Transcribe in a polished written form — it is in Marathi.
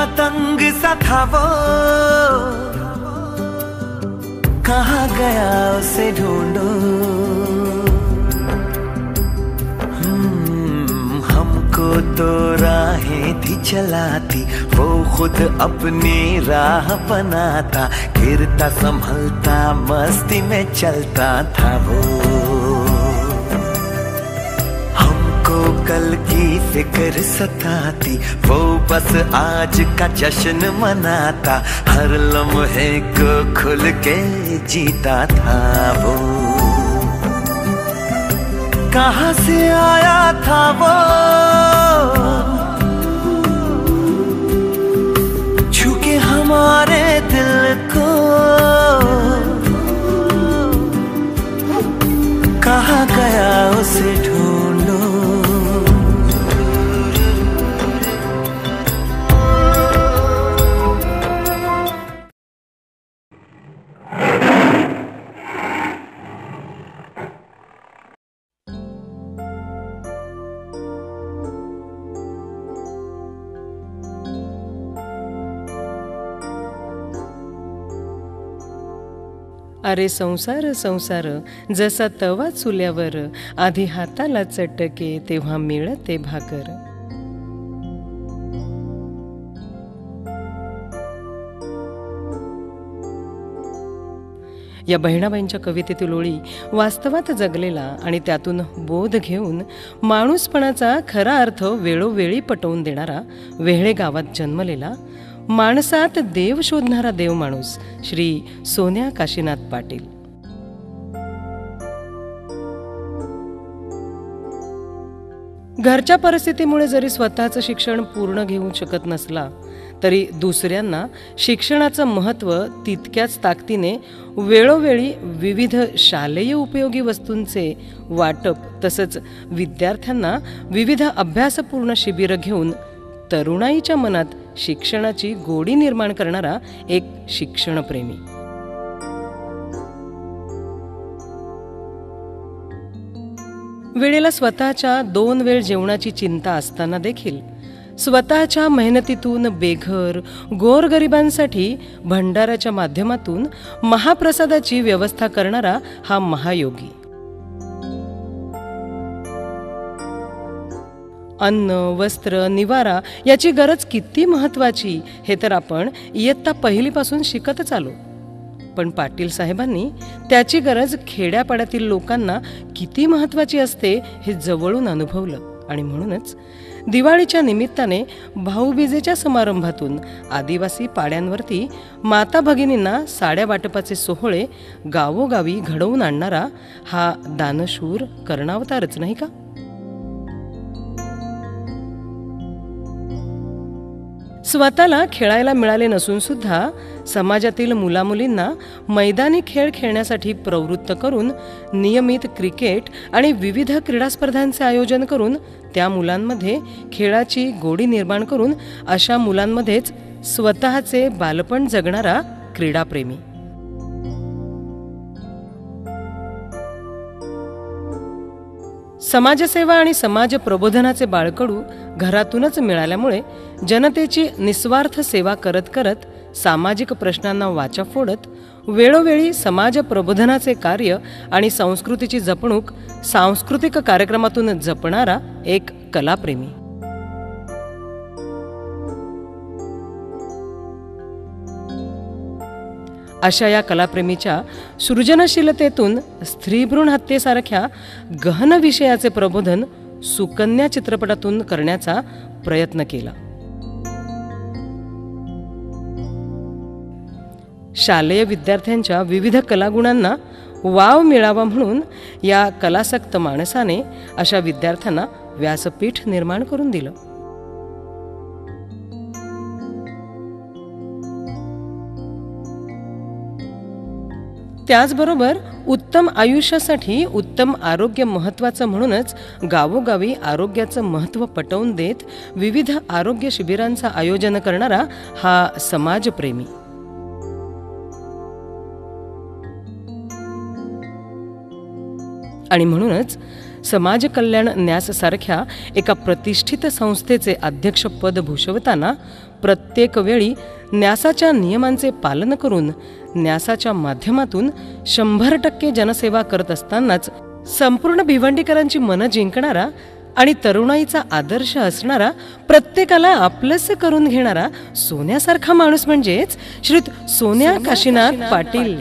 पतंग सा था वो, कहाँ गया उसे ढूंढो। हमको तो राहें थी चलाती, वो खुद अपनी राह बनाता, गिरता संभलता मस्ती में चलता था वो। हमको कल की फिक्र सताती, वो बस आज का जश्न मनाता, हर लम्हे को खुल के जीता था वो। कहाँ से आया था वो, छू के हमारे दिल को, कहाँ गया उसे ढूंढो। अरे संसार संसार जसा तवा चुल्यावर, आधी हाताला चटके तेव्हा मिळते भाकर. या बहिणाबाईंच्या कवितेतील ओळी वास्तवात जगलेला आणि त्यातून बोध घेऊन माणूसपणाचा खरा अर्थ वेळोवेळी पटवून देणारा, वेहळे गावात जन्मलेला, माणसात देव शोधणारा देव माणूस श्री सोन्या काशीनाथ पाटील. घरच्या परिस्थितीमुळे जरी स्वतःचं शिक्षण पूर्ण घेऊ शकत नसला तरी दुसऱ्यांना शिक्षणाचं महत्त्व तितक्याच ताकदीने वेळोवेळी विविध शालेय उपयोगी वस्तूंचे वाटप, तसंच विद्यार्थ्यांना विविध अभ्यासपूर्ण शिबिरं घेऊन तरुणाईच्या मनात शिक्षणाची गोडी निर्माण करणारा एक शिक्षणप्रेमी. वेळेला स्वतःच्या 2 वेळ जेवणाची चिंता असताना देखील स्वतःच्या मेहनतीतून बेघर गोरगरिबांसाठी भंडाऱ्याच्या माध्यमातून महाप्रसादाची व्यवस्था करणारा हा महायोगी. अन्न, वस्त्र, निवारा याची गरज किती महत्त्वाची हे तर आपण इयत्ता पहिलीपासून शिकतच आलो. पण पाटील साहेबांनी त्याची गरज खेड्यापाड्यातील लोकांना किती महत्त्वाची असते हे जवळून अनुभवलं. आणि म्हणूनच दिवाळीच्या निमित्ताने भाऊबीजेच्या समारंभातून आदिवासी पाड्यांवरती माता भगिनींना साड्या वाटपाचे सोहळे गावोगावी घडवून आणणारा हा दानशूर कर्णावतारच नाही का? स्वतःला खेळायला मिळाले नसून सुद्धा समाजातील मुलामुलींना मैदानी खेळ खेळण्यासाठी प्रवृत्त करून नियमित क्रिकेट आणि विविध क्रीडा स्पर्धांचे आयोजन करून त्या मुलांमध्ये खेळाची गोडी निर्माण करून अशा मुलांमध्येच स्वतःचे बालपण जगणारा क्रीडाप्रेमी. समाजसेवा आणि समाज प्रबोधनाचे बाळकडू घरातूनच मिळाल्यामुळे जनतेची निस्वार्थ सेवा करत करत, सामाजिक प्रश्नांना वाचा फोडत, वेळोवेळी समाज प्रबोधनाचे कार्य आणि संस्कृतीची जपणूक सांस्कृतिक कार्यक्रमातून जपणारा एक कलाप्रेमी. अशा या कलाप्रेमीच्या सृजनशीलतेतून स्त्रीभ्रूण हत्येसारख्या गहन विषयाचे प्रबोधन सुकन्या चित्रपटातून करण्याचा प्रयत्न केला. शालेय विद्यार्थ्यांच्या विविध कलागुणांना वाव मिळावा म्हणून या कलासक्त माणसाने अशा विद्यार्थ्यांना व्यासपीठ निर्माण करून दिलं. त्याचबरोबर उत्तम आयुष्यासाठी उत्तम आरोग्य महत्त्वाचं म्हणूनच गावोगावी आरोग्याचं महत्त्व पटवून देत विविध आरोग्य शिबिरांचं आयोजन करणारा हा समाजप्रेमी. आणि म्हणूनच समाज कल्याण न्यास सारख्या एका प्रतिष्ठित संस्थेचे अध्यक्षपद भूषवताना प्रत्येक वेळी न्यासाच्या नियमांचे पालन करून न्यासाच्या माध्यमातून 100% जनसेवा करत असतानाच संपूर्ण भिवंडीकरांची मनं जिंकणारा आणि तरुणाईचा आदर्श असणारा, प्रत्येकाला आपलंसं करून घेणारा सोन्यासारखा माणूस म्हणजेच श्रीयुत सोन्या काशीनाथ पाटील.